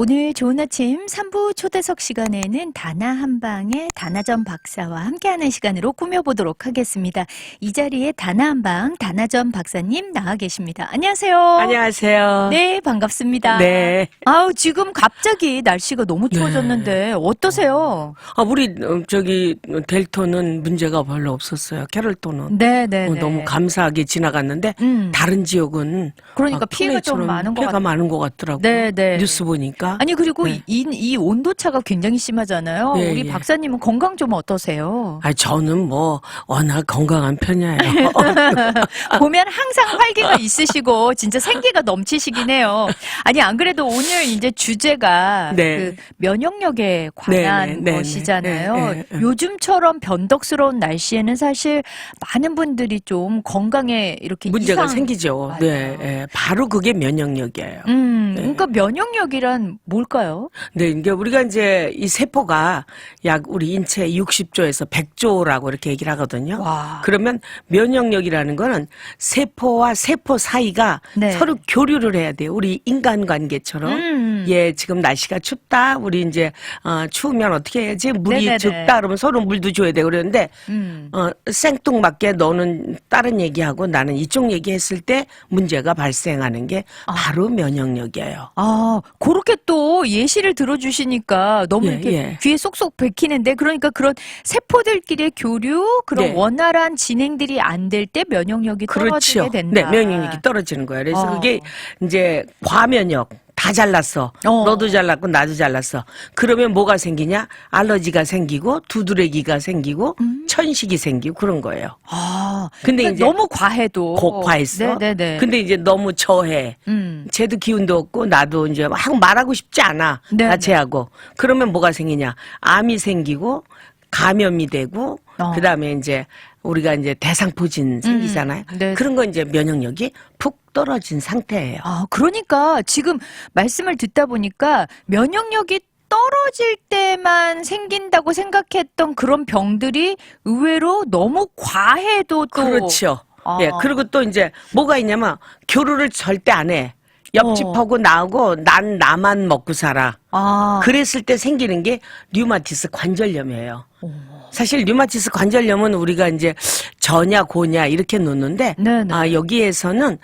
오늘 좋은 아침 3부 초대석 시간에는 다나 한방의 다나전 박사와 함께하는 시간으로 꾸며보도록 하겠습니다. 이 자리에 다나 한방 다나전 박사님 나와 계십니다. 안녕하세요. 안녕하세요. 네, 반갑습니다. 네. 아우, 지금 갑자기 날씨가 너무 추워졌는데 어떠세요? 우리 저기 델토는 문제가 별로 없었어요. 캐럴토는 네. 너무 감사하게 지나갔는데 다른 지역은 그러니까 막 피해가 좀 토네이처럼 많은 것 피해가 많은 것 같더라고요. 네. 뉴스 보니까. 아니 그리고 네. 이 온도차가 굉장히 심하잖아요. 예, 우리 예. 박사님은 건강 좀 어떠세요? 저는 뭐 워낙 건강한 편이에요. 보면 항상 활기가 있으시고 진짜 생기가 넘치시긴 해요. 아니 안 그래도 오늘 이제 주제가 네. 그 면역력에 관한 네. 것이잖아요. 네. 요즘처럼 변덕스러운 날씨에는 사실 많은 분들이 좀 건강에 이렇게 문제가 이상 생기죠. 맞아요. 네. 바로 그게 면역력이에요. 그러니까 면역력이란 뭘까요? 네, 이게 우리가 이제 이 세포가 약 우리 인체 60조에서 100조라고 이렇게 얘기를 하거든요. 와. 그러면 면역력이라는 거는 세포와 세포 사이가 네. 서로 교류를 해야 돼요. 우리 인간관계처럼. 예, 지금 날씨가 춥다. 우리 이제 추우면 어떻게 해야지? 물이 네네네. 적다 그러면 서로 물도 줘야 되고 그러는데 생뚱맞게 너는 다른 얘기하고 나는 이쪽 얘기했을 때 문제가 발생하는 게 바로 면역력이에요. 아, 그렇게 또 예시를 들어주시니까 너무 예, 이렇게 예. 귀에 쏙쏙 박히는데, 그러니까 그런 세포들끼리의 교류, 그런 네. 원활한 진행들이 안 될 때 면역력이 떨어지게 그렇죠. 된다. 네, 면역력이 떨어지는 거예요. 그래서 어. 그게 이제 과면역. 다 잘났어. 너도 잘났고 나도 잘났어. 그러면 뭐가 생기냐? 알러지가 생기고 두드레기가 생기고 천식이 생기고 그런 거예요. 아, 근데 그러니까 이제 너무 과해도. 과했어. 네네네. 근데 이제 너무 저해. 쟤도 기운도 없고 나도 이제 막 말하고 싶지 않아. 네, 나 쟤하고. 그러면 뭐가 생기냐? 암이 생기고 감염이 되고 그다음에 이제 우리가 이제 대상포진 생기잖아요. 네. 그런 거 이제 면역력이 푹 떨어진 상태예요. 아, 그러니까 지금 말씀을 듣다 보니까 면역력이 떨어질 때만 생긴다고 생각했던 그런 병들이 의외로 너무 과해도 또. 그렇죠. 아. 예. 그리고 또 이제 뭐가 있냐면 교류를 절대 안 해. 옆집하고 나하고 난 나만 먹고 살아. 아. 그랬을 때 생기는 게 류마티스 관절염이에요. 사실 류마티스 관절염은 우리가 이제 저냐 고냐 이렇게 놓는데 네네. 여기에서는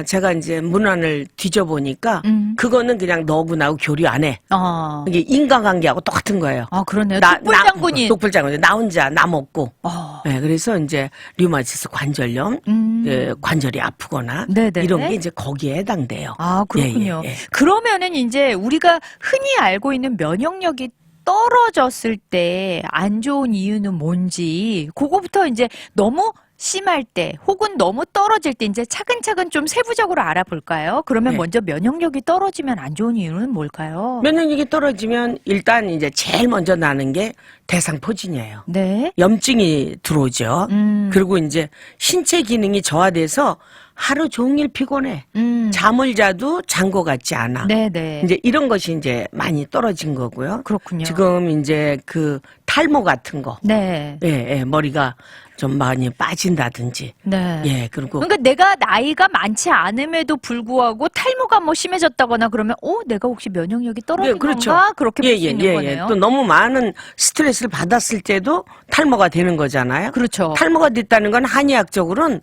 제가 이제 문안을 뒤져보니까 그거는 그냥 너하고 나하고 교류 안 해. 아. 이게 인간관계하고 똑같은 거예요. 아, 그러네요. 독불장군이. 독불장군. 나 혼자 나 먹고. 아. 네, 그래서 이제 류마티스 관절염, 예, 관절이 아프거나 네네. 이런 게 이제 거기에 해당돼요. 아, 그렇군요. 예. 그러면은 이제 우리가 흔히 알고 있는 면역력이 떨어졌을 때 안 좋은 이유는 뭔지, 그거부터 이제 너무 심할 때 혹은 너무 떨어질 때 이제 차근차근 좀 세부적으로 알아볼까요? 그러면 네. 먼저 면역력이 떨어지면 안 좋은 이유는 뭘까요? 면역력이 떨어지면 일단 이제 제일 먼저 나는 게 대상포진이에요. 네. 염증이 들어오죠. 그리고 이제 신체 기능이 저하돼서 하루 종일 피곤해. 잠을 자도 잔 것 같지 않아. 네네. 이제 이런 것이 이제 많이 떨어진 거고요. 그렇군요. 지금 이제 그 탈모 같은 거. 네. 예, 머리가 좀 많이 빠진다든지. 네. 예, 그리고 그러니까 내가 나이가 많지 않음에도 불구하고 탈모가 뭐 심해졌다거나 그러면 내가 혹시 면역력이 떨어진 건가? 그렇게 볼 수 있는 거네요. 또 너무 많은 스트레스를 받았을 때도 탈모가 되는 거잖아요. 그렇죠. 탈모가 됐다는 건 한의학적으로는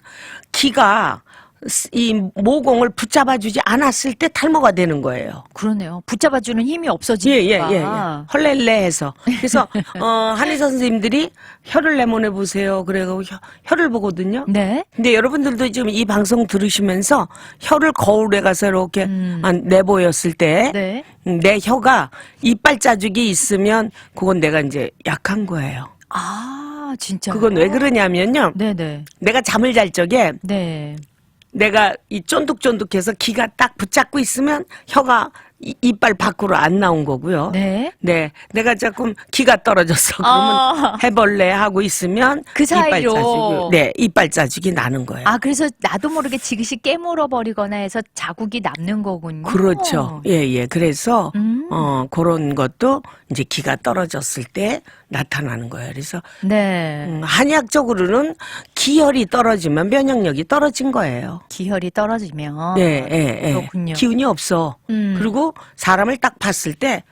기가 이 모공을 붙잡아주지 않았을 때 탈모가 되는 거예요. 그러네요. 붙잡아주는 힘이 없어지니까. 예. 헐렐레해서. 그래서, 한의사 선생님들이 혀를 내보내 보세요. 그래가지고 혀를 보거든요. 네. 근데 여러분들도 지금 이 방송 들으시면서 혀를 거울에 가서 이렇게 내보였을 때, 네. 내 혀가 이빨 자죽이 있으면 그건 내가 이제 약한 거예요. 아, 진짜. 그건 왜 그러냐면요. 네네. 내가 잠을 잘 적에 네. 내가 이 쫀득쫀득해서 기가 딱 붙잡고 있으면 혀가 이빨 밖으로 안 나온 거고요. 네. 네. 내가 조금 기가 떨어졌어. 그러면 해벌레 하고 있으면 그 사이로. 이빨 자죽이, 네, 이빨 자죽이 나는 거예요. 아, 그래서 나도 모르게 지그시 깨물어 버리거나 해서 자국이 남는 거군요. 그렇죠. 예. 그래서 그런 것도 이제 기가 떨어졌을 때 나타나는 거예요. 그래서 네. 한의학적으로는 기혈이 떨어지면 면역력이 떨어진 거예요. 기혈이 떨어지면. 예, 예, 예. 그렇군요. 기운이 없어. 그리고 사람을 딱 봤을 때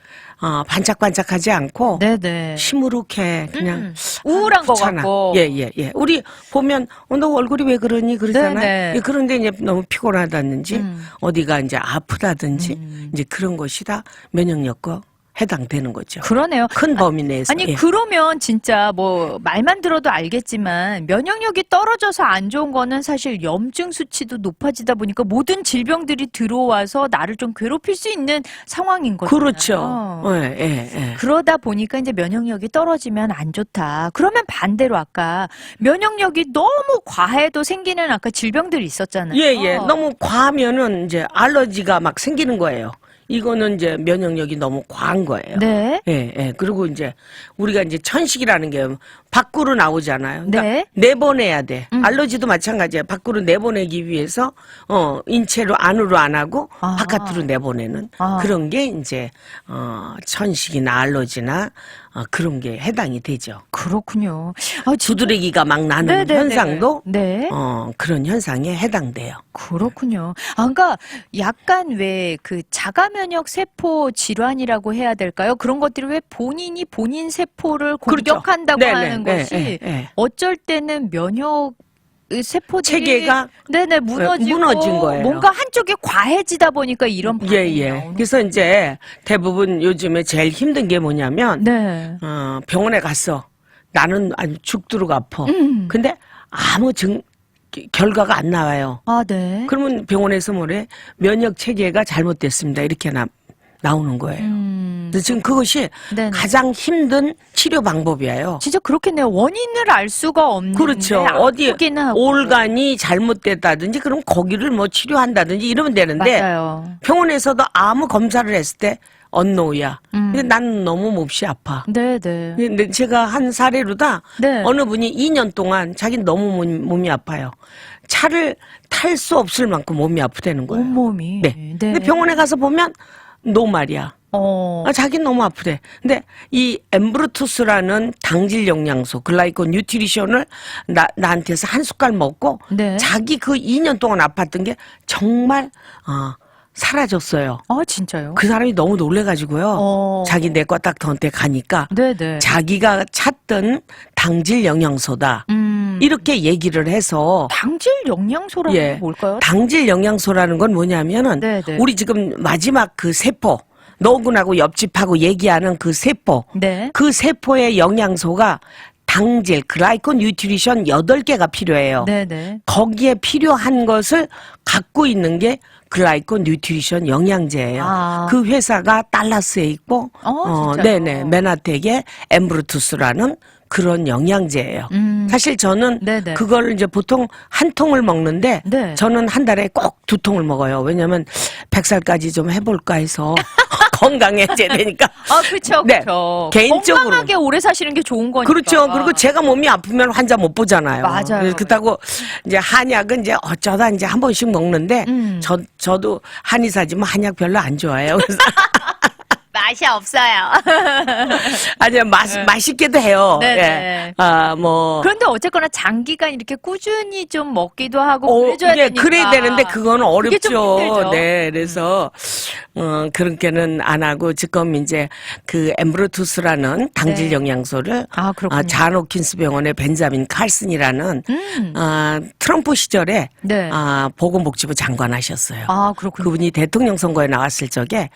반짝반짝하지 않고 네네. 시무룩해 그냥 우울한 것 귀찮아. 같고. 예, 예, 예. 우리 보면 너 얼굴이 왜 그러니 그러잖아요. 네네. 예, 그런데 이제 너무 피곤하다든지 어디가 이제 아프다든지 이제 그런 것이 다 면역력과 해당되는 거죠. 그러네요. 큰 범위 내에서. 아니 예. 그러면 진짜 뭐 말만 들어도 알겠지만 면역력이 떨어져서 안 좋은 거는 사실 염증 수치도 높아지다 보니까 모든 질병들이 들어와서 나를 좀 괴롭힐 수 있는 상황인 거잖아요. 그렇죠. 예, 예, 예. 그러다 보니까 이제 면역력이 떨어지면 안 좋다. 그러면 반대로 아까 면역력이 너무 과해도 생기는 아까 질병들이 있었잖아요. 예, 예. 너무 과하면은 이제 알러지가 막 생기는 거예요. 이거는 이제 면역력이 너무 과한 거예요. 네. 예, 예. 그리고 이제 우리가 이제 천식이라는 게 밖으로 나오잖아요. 그러니까 네. 내보내야 돼. 알러지도 마찬가지예요. 밖으로 내보내기 위해서 인체로 안으로 안 하고 아. 바깥으로 내보내는 아. 그런 게 이제 천식이나 알러지나 그런 게 해당이 되죠. 그렇군요. 아, 두드러기가 막 나는 네네네. 현상도 네. 그런 현상에 해당돼요. 그렇군요. 그러니까 약간 왜 그 자가 면역 세포 질환이라고 해야 될까요? 그런 것들이 왜 본인이 본인 세포를 그렇죠. 공격한다고 네네. 하는 것이 네. 어쩔 때는 면역 세포들이 체계가 네네 무너지고 무너진 거예요. 뭔가 한쪽이 과해지다 보니까 이런 반응이 예, 예. 나오는 그래서 이제 대부분 요즘에 제일 힘든 게 뭐냐면 네. 병원에 갔어. 나는 아주 죽도록 아파. 근데 아무 결과가 안 나와요. 아, 네. 그러면 병원에서 뭐래? 면역 체계가 잘못됐습니다. 이렇게 나오는 거예요. 그래서 지금 그것이 네네. 가장 힘든 치료 방법이에요. 진짜 그렇겠네요. 원인을 알 수가 없는데 그렇죠. 어디 아프기는 하고. 올간이 잘못됐다든지 그럼 거기를 뭐 치료한다든지 이러면 되는데 맞아요. 병원에서도 아무 검사를 했을 때 언노우야. 근데 난 너무 몹시 아파. 네네. 근데 제가 한 사례로다 네. 어느 분이 2년 동안 자기는 너무 몸이 아파요. 차를 탈 수 없을 만큼 몸이 아프다는 거예요. 온몸이. 네. 근데 병원에 가서 보면 노말이야. 자기는 너무 아프대. 근데 이 엠브루투스라는 당질 영양소, 글라이콘 뉴트리션을 나한테서 한 숟갈 먹고 네. 자기 그 2년 동안 아팠던 게 정말 사라졌어요. 아, 진짜요? 그 사람이 너무 놀래가지고요. 자기 내과 닥터한테 가니까 네네. 자기가 찾던 당질 영양소다. 이렇게 얘기를 해서 당질 영양소라는 예. 게 뭘까요? 당질 영양소라는 건 뭐냐면은 네네. 우리 지금 마지막 그 세포 너구나고 옆집하고 얘기하는 그 세포 네. 그 세포의 영양소가 당질, 글라이콘 뉴트리션 8개가 필요해요. 네네. 거기에 필요한 것을 갖고 있는 게 글라이콘 뉴트리션 영양제예요. 아. 그 회사가 달라스에 있고 진짜요? 네네 맨하텍의 엠브루투스라는 그런 영양제예요. 사실 저는 네네. 그걸 이제 보통 한 통을 먹는데 네. 저는 한 달에 꼭 2통을 먹어요. 왜냐하면 100살까지 좀 해볼까 해서 건강해져야 되니까. 아, 그렇죠. 네. 그렇죠. 개인적으로. 건강하게 오래 사시는 게 좋은 거니까. 그렇죠. 그리고 제가 몸이 아프면 환자 못 보잖아요. 맞아요. 그렇다고 이제 한약은 이제 어쩌다 이제 한 번씩 먹는데 저도 한의사지만 한약 별로 안 좋아해요. 그래서 맛이 없어요. 아니요 맛있게도 해요. 네네. 예. 뭐 그런데 어쨌거나 장기간 이렇게 꾸준히 좀 먹기도 하고 그래줘야 예, 되니까. 그래야 되는데 그건 그게 좀 어렵죠. 힘들죠. 네, 그래서 그렇게는 안 하고 지금 이제 그 엠브루투스라는 당질 네. 영양소를 아, 그렇군요. 잔 호킨스 병원의 벤자민 칼슨이라는 트럼프 시절에 네. 보건복지부 장관 하셨어요. 아, 그렇군요. 그분이 대통령 선거에 나왔을 적에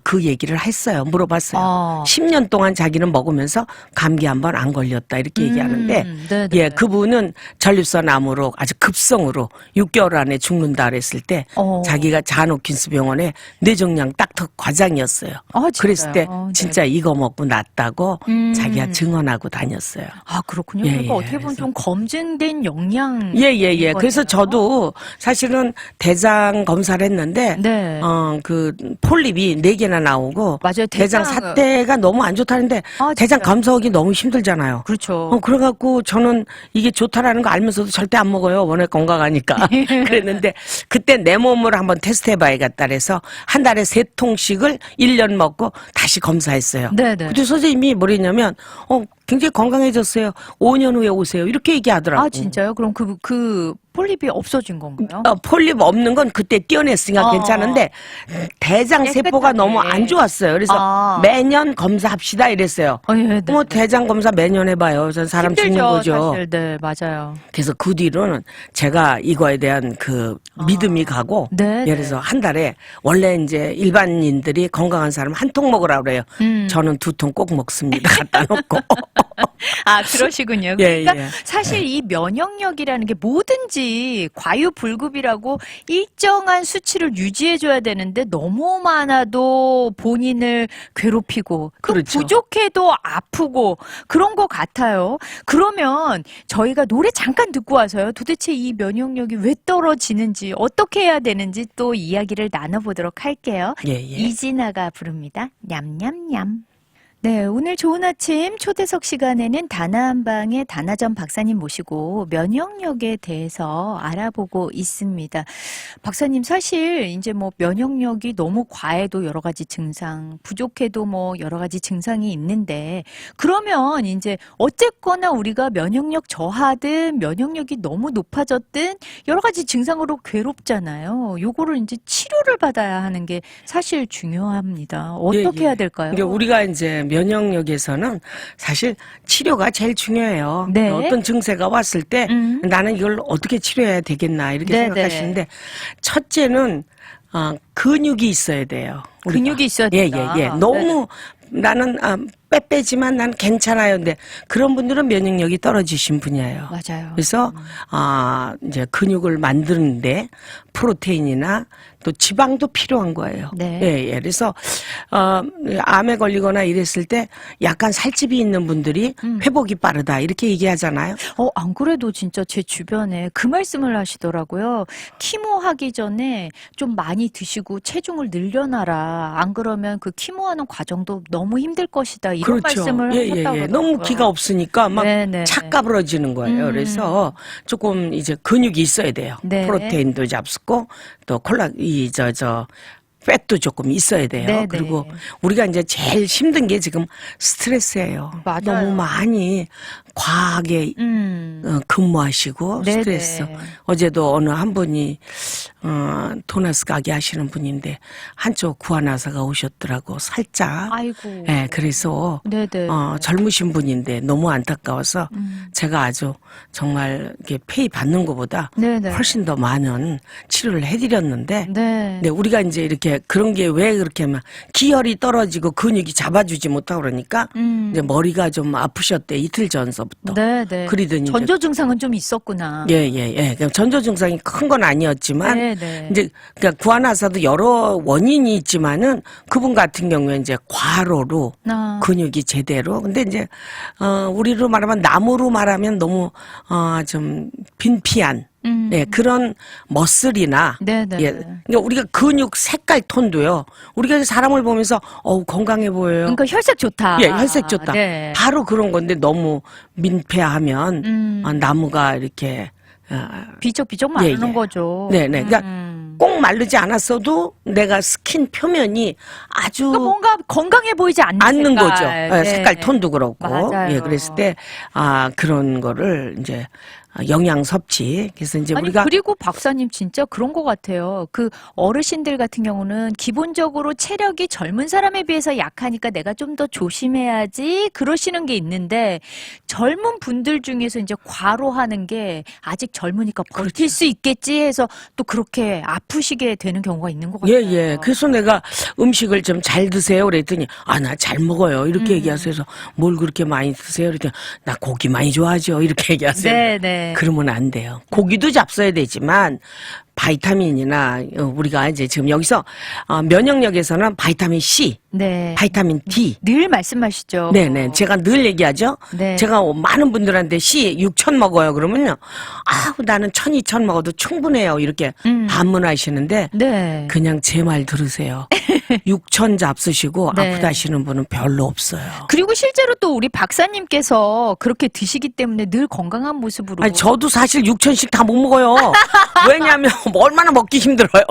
그 얘기를 했어요. 물어봤어요. 10년 동안 자기는 먹으면서 감기 한 번 안 걸렸다 이렇게 얘기하는데 네네. 예, 그분은 전립선 암으로 아주 급성으로 6개월 안에 죽는다 그랬을 때 자기가 잔 호킨스 병원의 뇌종양 닥터 과장이었어요. 아, 진짜요? 그랬을 때 네. 진짜 이거 먹고 낫다고 자기가 증언하고 다녔어요. 아, 그렇군요. 예, 그러니까 예, 어떻게 보면 좀 검증된 영양. 예. 그래서 저도 사실은 대장 검사를 했는데 네. 그 폴립이 4개나 나오고 맞아요. 대장 사태가 너무 안 좋다는데 대장 진짜요? 감소하기 너무 힘들잖아요. 그렇죠. 그래갖고 저는 이게 좋다라는 거 알면서도 절대 안 먹어요. 워낙 건강하니까. 그랬는데 그때 내 몸을 한번 테스트해봐야겠다 그래서 한 달에 3통씩을 1년 먹고 다시 검사했어요. 네네. 근데 선생님이 뭐랬냐면 굉장히 건강해졌어요. 5년 후에 오세요. 이렇게 얘기하더라고요. 아, 진짜요? 그럼 그 폴립이 없어진 건가요? 폴립 없는 건 그때 떼어냈으니까 괜찮은데 대장 세포가 깨끗하게. 너무 안 좋았어요. 그래서 매년 검사합시다 이랬어요. 네. 대장 검사 매년 해봐요. 전 사람 죽는 힘들죠, 거죠. 사실. 네, 맞아요. 그래서 그 뒤로는 제가 이거에 대한 그 믿음이 가고 네, 예를 들어서 한 달에 원래 이제 일반인들이 건강한 사람 한 통 먹으라 그래요. 저는 2통 꼭 먹습니다. 갖다 놓고. 아, 그러시군요. 예, 그러니까 예. 사실 이 면역력이라는 게 뭐든지 과유불급이라고 일정한 수치를 유지해줘야 되는데 너무 많아도 본인을 괴롭히고 또 그렇죠. 부족해도 아프고 그런 것 같아요. 그러면 저희가 노래 잠깐 듣고 와서요. 도대체 이 면역력이 왜 떨어지는지 어떻게 해야 되는지 또 이야기를 나눠보도록 할게요. 예, 예. 이진아가 부릅니다. 냠냠냠. 네, 오늘 좋은 아침 초대석 시간에는 다나한방의 다나전 박사님 모시고 면역력에 대해서 알아보고 있습니다. 박사님, 사실 이제 뭐 면역력이 너무 과해도 여러 가지 증상, 부족해도 뭐 여러 가지 증상이 있는데 그러면 이제 어쨌거나 우리가 면역력 저하든 면역력이 너무 높아졌든 여러 가지 증상으로 괴롭잖아요. 요거를 이제 치료를 받아야 하는 게 사실 중요합니다. 어떻게 예, 예. 해야 될까요? 그러니까 우리가 이제 면역력에서는 사실 치료가 제일 중요해요. 네. 어떤 증세가 왔을 때 나는 이걸 어떻게 치료해야 되겠나 이렇게 네, 생각하시는데 첫째는 근육이 있어야 돼요. 우리가. 근육이 있어야 예, 된다. 예, 예. 너무 나는 빼빼지만 난 괜찮아요. 근데 그런 분들은 면역력이 떨어지신 분이에요. 맞아요. 그래서 이제 근육을 만드는데 프로테인이나 또 지방도 필요한 거예요. 네. 예, 예. 그래서 암에 걸리거나 이랬을 때 약간 살집이 있는 분들이 회복이 빠르다 이렇게 얘기하잖아요. 안 그래도 진짜 제 주변에 그 말씀을 하시더라고요. 키모 하기 전에 좀 많이 드시고 체중을 늘려놔라. 안 그러면 그 키모하는 과정도 너무 힘들 것이다. 이런 말씀을 예, 예, 하셨다고 예. 그러더라고요. 너무 기가 없으니까 막 네네. 착 까부러지는 거예요. 그래서 조금 이제 근육이 있어야 돼요. 네. 프로테인도 잡수고 또 팻도 조금 있어야 돼요. 네네. 그리고 우리가 이제 제일 힘든 게 지금 스트레스예요. 맞아요. 너무 많이 과하게 근무하시고 네네. 스트레스. 어제도 어느 한 분이 도나스 가게 하시는 분인데 한쪽 구안화사가 오셨더라고 살짝. 아이고. 예, 그래서 네네. 젊으신 분인데 너무 안타까워서 제가 아주 정말 이렇게 페이 받는 것보다 네네. 훨씬 더 많은 치료를 해드렸는데 네. 네, 우리가 이제 이렇게 그런 게 왜 그렇게 하면 기혈이 떨어지고 근육이 잡아주지 못하고 그러니까 이제 머리가 좀 아프셨대 이틀 전서부터. 네네. 그러더니 이제 전조 증상은 좀 있었구나. 예, 예, 예. 그러니까 전조 증상이 큰 건 아니었지만 네네. 이제 그러니까 구안화사도 여러 원인이 있지만은 그분 같은 경우에 이제 과로로 근육이 제대로 근데 이제 우리로 말하면 나무로 말하면 너무 좀 빈피한 예, 그런 머슬이나 네네. 예, 그러니까 우리가 근육 색깔 톤도요. 우리가 사람을 보면서 건강해 보여요. 그러니까 혈색 좋다. 예, 혈색 좋다. 네. 바로 그런 건데 너무 민폐하면 나무가 이렇게 비쩍비쩍 마르는 예, 예. 거죠. 네네. 그러니까 꼭 마르지 않았어도 내가 스킨 표면이 아주 그러니까 뭔가 건강해 보이지 않는 않는 색깔. 거죠. 예, 색깔 네. 톤도 그렇고. 맞아요. 예, 그랬을 때 그런 거를 이제 영양 섭취. 그래서 이제 아니 우리가 그리고 박사님 진짜 그런 것 같아요. 그 어르신들 같은 경우는 기본적으로 체력이 젊은 사람에 비해서 약하니까 내가 좀 더 조심해야지 그러시는 게 있는데 젊은 분들 중에서 이제 과로하는 게 아직 젊으니까 버틸 그렇죠. 수 있겠지 해서 또 그렇게 아프시게 되는 경우가 있는 것 예, 같아요. 예. 그래서 내가 음식을 좀 잘 드세요. 그랬더니, 나 잘 먹어요. 이렇게 얘기하세요. 그래서 뭘 그렇게 많이 드세요? 그랬더니, 나 고기 많이 좋아하죠. 이렇게 얘기하세요. 네, 네. 그러면 안 돼요. 고기도 잡숴야 되지만, 바이타민이나 우리가 이제 지금 여기서 면역력에서는 바이타민 C, 네. 바이타민 D. 늘 말씀하시죠. 네네. 제가 늘 얘기하죠. 네. 제가 많은 분들한테 C 6천 먹어요. 그러면요. 나는 1,000, 2,000 먹어도 충분해요. 이렇게 반문하시는데 네. 그냥 제 말 들으세요. 6천 잡수시고 네. 아프다 하시는 분은 별로 없어요. 그리고 실제로 또 우리 박사님께서 그렇게 드시기 때문에 늘 건강한 모습으로. 아니, 저도 사실 6천씩 다 못 먹어요. 왜냐하면 얼마나 먹기 힘들어요.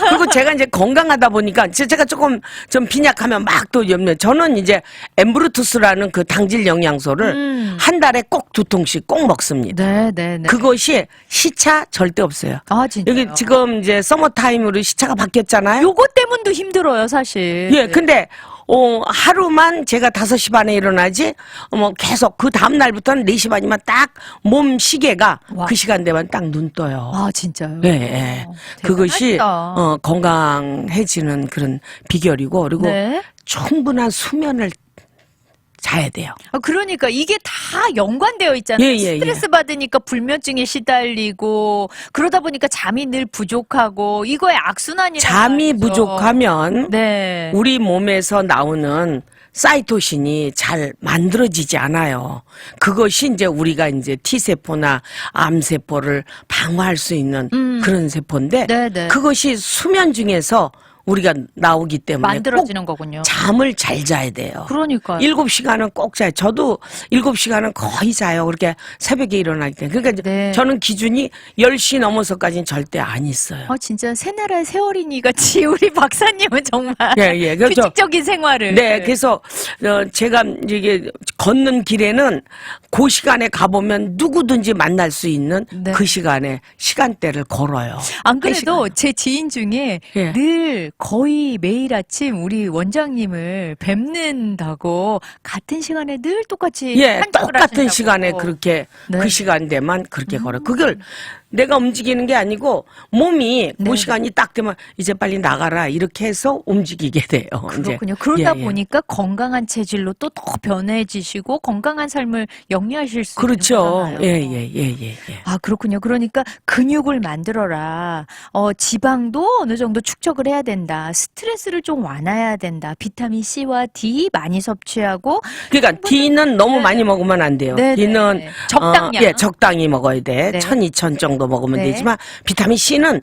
그리고 제가 이제 건강하다 보니까 제가 조금 좀 빈약하면 막 또 저는 이제 엠브루투스라는 그 당질 영양소를 한 달에 꼭 2통씩 꼭 먹습니다. 네네네. 그것이 시차 절대 없어요. 아, 진짜. 여기 지금 이제 서머타임으로 시차가 바뀌었잖아요. 요거 때문도 힘들어요, 사실. 예, 근데 하루만 제가 5시 반에 일어나지, 계속 그 다음날부터는 4시 반이면 딱 몸 시계가 와. 그 시간 되면 딱 눈 떠요. 아, 진짜요? 예, 예. 그것이, 건강해지는 그런 비결이고, 그리고 네. 충분한 수면을 자야 돼요. 그러니까 이게 다 연관되어 있잖아요. 예, 예, 스트레스 받으니까 불면증에 시달리고 그러다 보니까 잠이 늘 부족하고 이거의 악순환이란 잠이 말이죠. 부족하면, 네. 우리 몸에서 나오는 사이토신이 잘 만들어지지 않아요. 그것이 이제 우리가 이제 T세포나 암세포를 방어할 수 있는 그런 세포인데, 네네. 그것이 수면 중에서 우리가 나오기 때문에 만들어지는 꼭 거군요. 잠을 잘 자야 돼요. 그러니까요. 7시간은 꼭 자요. 저도 7시간은 거의 자요. 그렇게 새벽에 일어날 때. 그러니까 이제 네. 저는 기준이 10시 넘어서까지는 절대 안 있어요. 진짜 새나라의 새어린이 같이 우리 박사님은 정말 예, 그렇죠. 규칙적인 생활을. 네, 그래서 제가 이게 걷는 길에는 그 시간에 가보면 누구든지 만날 수 있는 네. 그 시간에 시간대를 걸어요. 안 그래도 제 지인 중에 예. 늘 거의 매일 아침 우리 원장님을 뵙는다고 같은 시간에 늘 똑같이 예, 한쪽을 똑같은 하신다고. 시간에 그렇게 네. 그 시간대만 그렇게 걸어요. 그걸 내가 움직이는 게 아니고 몸이 네. 그 시간이 딱 되면 이제 빨리 나가라 이렇게 해서 움직이게 돼요. 그렇군요. 이제. 그러다 예, 예. 보니까 건강한 체질로 또 더 변해지시고 건강한 삶을 영위하실 수 그렇죠. 있는 거잖아요. 예. 아, 그렇군요. 그러니까 근육을 만들어라. 지방도 어느 정도 축적을 해야 된다. 스트레스를 좀 완화해야 된다. 비타민 C와 D 많이 섭취하고 그러니까 D는 너무 많이 먹으면 안 돼요. 네, D는 네. 적당량. 예, 적당히 먹어야 돼. 네. 1,000, 2,000 정도 먹으면 네. 되지만 비타민 C는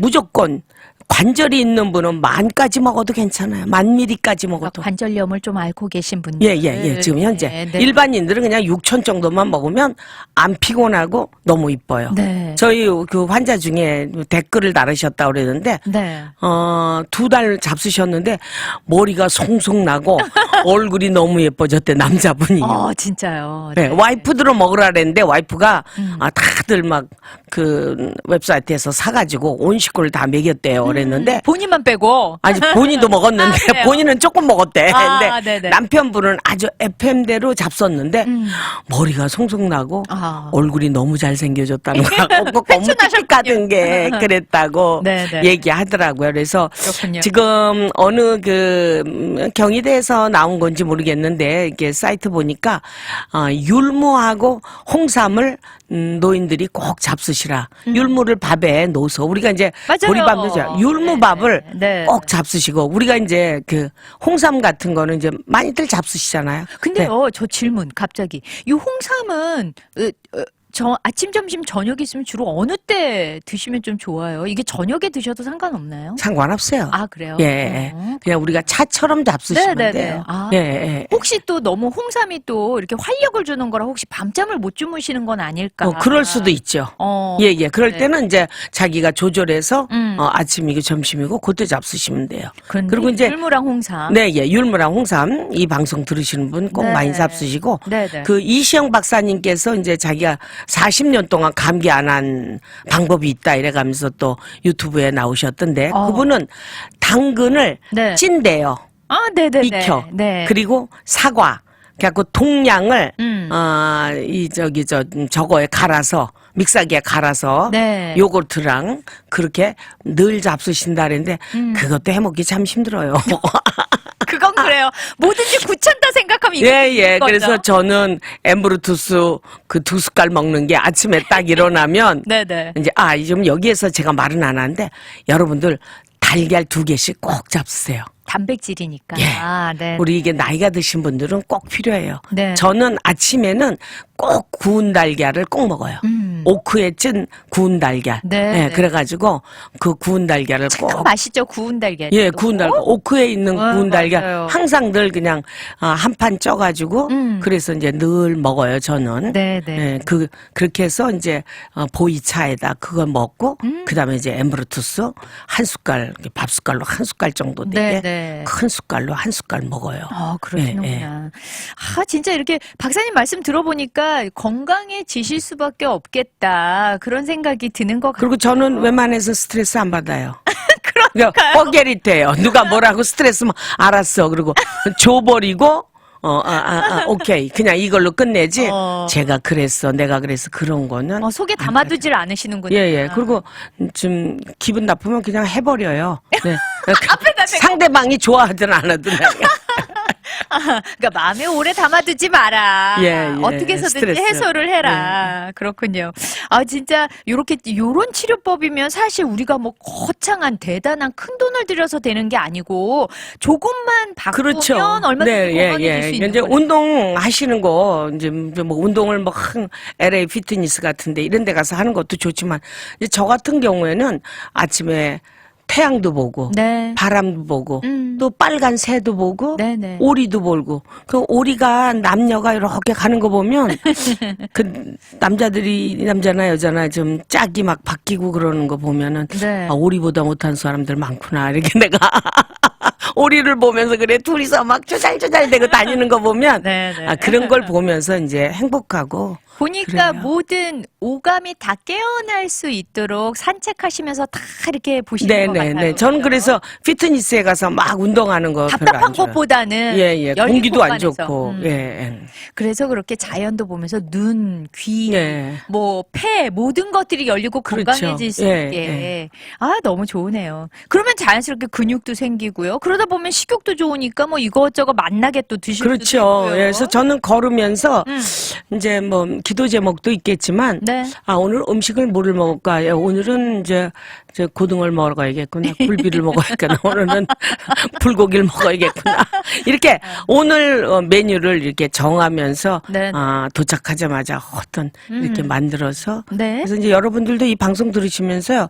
무조건 관절이 있는 분은 10,000까지 먹어도 괜찮아요. 10,000ml까지 먹어도. 관절염을 좀 앓고 계신 분들. 예. 지금 현재. 네. 일반인들은 그냥 6,000 정도만 먹으면 안 피곤하고 너무 이뻐요. 네. 저희 그 환자 중에 댓글을 달으셨다고 그랬는데, 네. 2달 잡수셨는데, 머리가 송송 나고, 얼굴이 너무 예뻐졌대, 남자분이. 진짜요. 네, 와이프들은 먹으라 그랬는데, 와이프가, 다들 막, 그, 웹사이트에서 사가지고 온 식구를 다 먹였대요. 그랬는데, 본인만 빼고. 아니 본인도 먹었는데 그래요? 본인은 조금 먹었대. 아, 근데 네네. 남편분은 아주 FM대로 잡섰는데 머리가 송송 나고 아. 얼굴이 너무 잘생겨졌다는 거야. 꼭 팽천하셨군요. 같은 게 그랬다고 네네. 얘기하더라고요. 그래서 그렇군요. 지금 어느 그 경희대에서 나온 건지 모르겠는데 이게 사이트 보니까 율무하고 홍삼을 노인들이 꼭 잡수시라. 율무를 밥에 넣어서 우리가 이제 맞아요. 보리밥도 율무밥을 네. 꼭 잡수시고 우리가 이제 그 홍삼 같은 거는 이제 많이들 잡수시잖아요. 근데요, 저 질문 갑자기. 이 홍삼은 저 아침, 점심, 저녁 있으면 주로 어느 때 드시면 좀 좋아요? 이게 저녁에 드셔도 상관없나요? 상관없어요. 아, 그래요? 예. 그냥 우리가 차처럼 잡수시면 네네네. 돼요. 아. 예. 혹시 또 너무 홍삼이 또 이렇게 활력을 주는 거라 혹시 밤잠을 못 주무시는 건 아닐까? 그럴 수도 있죠. 예. 그럴 네. 때는 이제 자기가 조절해서 음. 아침이고 점심이고 그때 잡수시면 돼요. 그런데 그리고 이제 율무랑 홍삼. 네, 율무랑 홍삼 이 방송 들으시는 분 꼭 네. 많이 잡수시고 네네. 그 이시영 박사님께서 이제 자기가 40년 동안 감기 안 한 방법이 있다 이래가면서 또 유튜브에 나오셨던데 그분은 당근을 네. 찐대요. 아, 네네네. 익혀. 네. 그리고 사과. 그래갖고 동량을 저거에 갈아서 믹서기에 갈아서 네. 요거트랑 그렇게 늘 잡수신다 그랬는데 그것도 해먹기 참 힘들어요. 그건 그래요. 뭐든지 굳혔다 생각하면 지금 이거 예, 예. 거죠? 그래서 저는 엠브루투스 그 2숟갈 먹는 게 아침에 딱 일어나면 네네. 이제 좀 여기에서 제가 말은 안 하는데 여러분들 달걀 2개씩 꼭 잡수세요. 단백질이니까. 예. 네. 우리 이게 나이가 드신 분들은 꼭 필요해요. 네. 저는 아침에는 꼭 구운 달걀을 꼭 먹어요. 오크에 찐 구운 달걀. 네, 예, 네. 그래가지고 그 구운 달걀을 참 꼭. 맛있죠, 구운 달걀. 예, 구운 달걀. 오크에 있는 구운 달걀. 맞아요. 항상 늘 그냥 한 판 쪄가지고 그래서 이제 늘 먹어요, 저는. 네, 네. 예, 그렇게 해서 이제 보이차에다 그거 먹고 그다음에 이제 엠브루투스 한 숟갈, 밥 숟갈로 한 숟갈 정도 되게 네, 네. 큰 숟갈로 한 숟갈 먹어요. 그러시는구나. 예, 예. 진짜 이렇게 박사님 말씀 들어보니까 건강해지실 수밖에 없겠다. 그런 생각이 드는 것 같아요. 그리고 저는 웬만해서 스트레스 안 받아요. 그러니까 뻐개릿해요. 누가 뭐라고 스트레스만 알았어. 그리고 줘버리고 오케이. 그냥 이걸로 끝내지. 제가 그랬어. 내가 그래서 그런 거는. 속에 담아두질 않으시는군요. 예, 예. 그리고 좀 기분 나쁘면 그냥 해버려요. 네. 앞에다 대고. 상대방이 좋아하든 안 하든. 그러니까 마음에 오래 담아두지 마라. 예, 예. 어떻게 해서든지 스트레스. 해소를 해라. 그렇군요. 진짜 요런 치료법이면 사실 우리가 뭐 거창한 대단한 큰 돈을 들여서 되는 게 아니고 조금만 바꾸면 그렇죠. 얼마든지 건강해질 수 있는 이제 거죠. 운동 하시는 거 이제 뭐 운동을 뭐 LA 피트니스 같은데 이런 데 가서 하는 것도 좋지만 이제 저 같은 경우에는 아침에 태양도 보고 네. 바람도 보고 또 빨간 새도 보고 네네. 오리도 보고 그 오리가 남녀가 이렇게 가는 거 보면 그 남자나 여자나 좀 짝이 막 바뀌고 그러는 거 보면은 네. 오리보다 못한 사람들 많구나 이렇게 내가 오리를 보면서 그래 둘이서 막 쪼잘쪼잘대고 다니는 거 보면 네네. 그런 걸 보면서 이제 행복하고 보니까 그래요. 모든 오감이 다 깨어날 수 있도록 산책하시면서 다 이렇게 보시는 것 같아요. 네네네. 저는 그래서 피트니스에 가서 막 운동하는 거 별로 답답한 안 좋아해요. 것보다는 예, 열린 공기도 안 공간에서. 좋고, 예. 그래서 그렇게 자연도 보면서 눈, 귀, 예. 뭐 폐 모든 것들이 열리고 그렇죠. 건강해질 수 예, 있게. 너무 좋으네요. 그러면 자연스럽게 근육도 생기고요. 그러다 보면 식욕도 좋으니까 뭐 이것저것 맛나게 또 드실 수도 그렇죠. 있고요. 예, 그래서 저는 걸으면서 이제 뭐 기도 제목도 있겠지만 네. 오늘 음식을 뭐를 먹을까? 오늘은 이제 고등어를 먹어야겠구나. 굴비를 먹어야겠구나. 오늘은 불고기를 먹어야겠구나. 이렇게 오늘 메뉴를 이렇게 정하면서 네. 도착하자마자 어떤 이렇게 만들어서 네. 그래서 이제 여러분들도 이 방송 들으시면서요.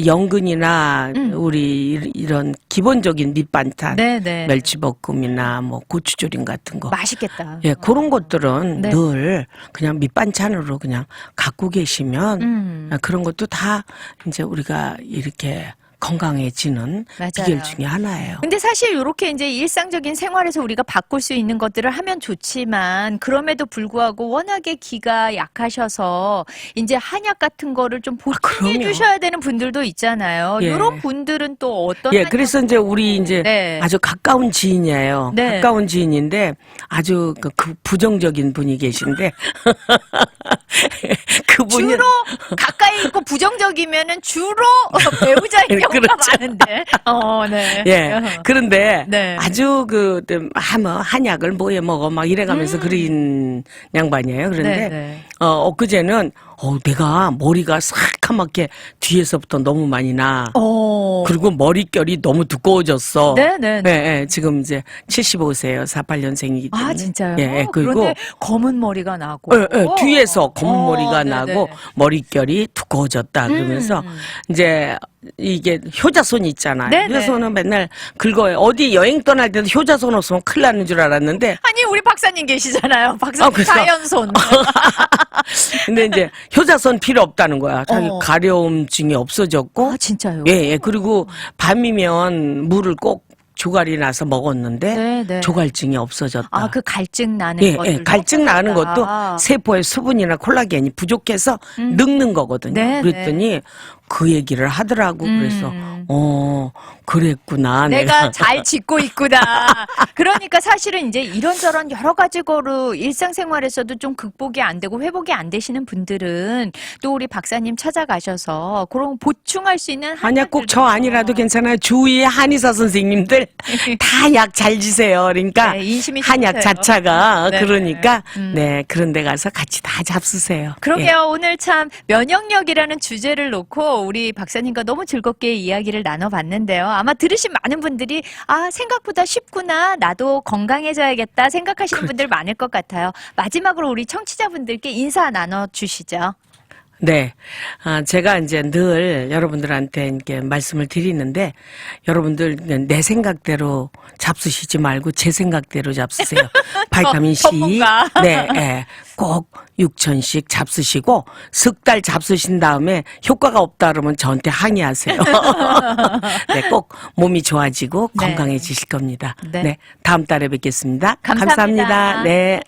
연근이나 우리 이런 기본적인 밑반찬 네, 네. 멸치볶음이나 뭐 고추조림 같은 거 맛있겠다. 예, 그런 것들은 네. 늘 그냥 밑반찬으로 그냥 갖고 계시면 그런 것도 다 이제 우리가 이렇게 건강해지는 맞아요. 비결 중에 하나예요. 근데 사실 이렇게 이제 일상적인 생활에서 우리가 바꿀 수 있는 것들을 하면 좋지만 그럼에도 불구하고 워낙에 기가 약하셔서 이제 한약 같은 거를 좀 보충해 그럼요. 주셔야 되는 분들도 있잖아요. 예. 이런 분들은 또 어떤 예, 그래서 이제 우리 이제 네. 아주 가까운 지인이에요. 네. 가까운 지인인데 아주 그 부정적인 분이 계신데 그분이 주로 가까이 있고 부정적이면은 주로 배우자인 경우가 그렇죠. 많은데. 네. 예. 그런데 네. 아주 뭐 한약을 뭐에 먹어 막 이래가면서 그린 양반이에요. 그런데 네. 엊그제는 내가 머리가 새카맣게 뒤에서부터 너무 많이 나. 그리고 머릿결이 너무 두꺼워졌어. 네. 예, 지금 이제 75세예요. 48년생이기 때문에. 진짜요? 예, 그리고 그런데 검은 머리가 나고. 뒤에서 검은 머리가 네네. 나고 머릿결이 두꺼워졌다 그러면서 이제 이게 효자손 있잖아요. 네네. 효자손은 맨날 긁어요. 어디 여행 떠날 때도 효자손 없으면 큰일 나는 줄 알았는데 아니 우리 박사님 계시잖아요. 박사님 그래서? 자연손. 근데 이제 효자손 필요 없다는 거야. 자기 가려움증이 없어졌고 진짜요? 예. 그리고 밤이면 물을 꼭 조갈이 나서 먹었는데 네. 조갈증이 없어졌다. 그 갈증 나는 예, 것들. 갈증 나는 것도 세포의 수분이나 콜라겐이 부족해서 늙는 거거든요. 네, 그랬더니 그 얘기를 하더라고. 그래서 그랬구나. 내가 잘 짓고 있구나. 그러니까 사실은 이제 이런저런 여러 가지 거로 일상생활에서도 좀 극복이 안 되고 회복이 안 되시는 분들은 또 우리 박사님 찾아가셔서 그런 보충할 수 있는 아니야, 꼭 저 아니라도 괜찮아요. 주위에 한의사 선생님들 다 약 잘 지세요. 그러니까 네, 인심이 한약 좋으세요. 자차가 네. 그러니까 네, 그런 데 가서 같이 다 잡수세요. 그러게요. 예. 오늘 참 면역력이라는 주제를 놓고 우리 박사님과 너무 즐겁게 이야기를 나눠봤는데요. 아마 들으신 많은 분들이 생각보다 쉽구나. 나도 건강해져야겠다 생각하시는 분들 많을 것 같아요. 마지막으로 우리 청취자분들께 인사 나눠주시죠. 네. 제가 이제 늘 여러분들한테 이렇게 말씀을 드리는데, 여러분들 내 생각대로 잡수시지 말고 제 생각대로 잡수세요. 바이타민 C. 전문가. 네, 예. 꼭 6천씩 잡수시고, 석 달 잡수신 다음에 효과가 없다 그러면 저한테 항의하세요. 네, 꼭 몸이 좋아지고 네. 건강해지실 겁니다. 네. 네. 다음 달에 뵙겠습니다. 감사합니다. 감사합니다. 네.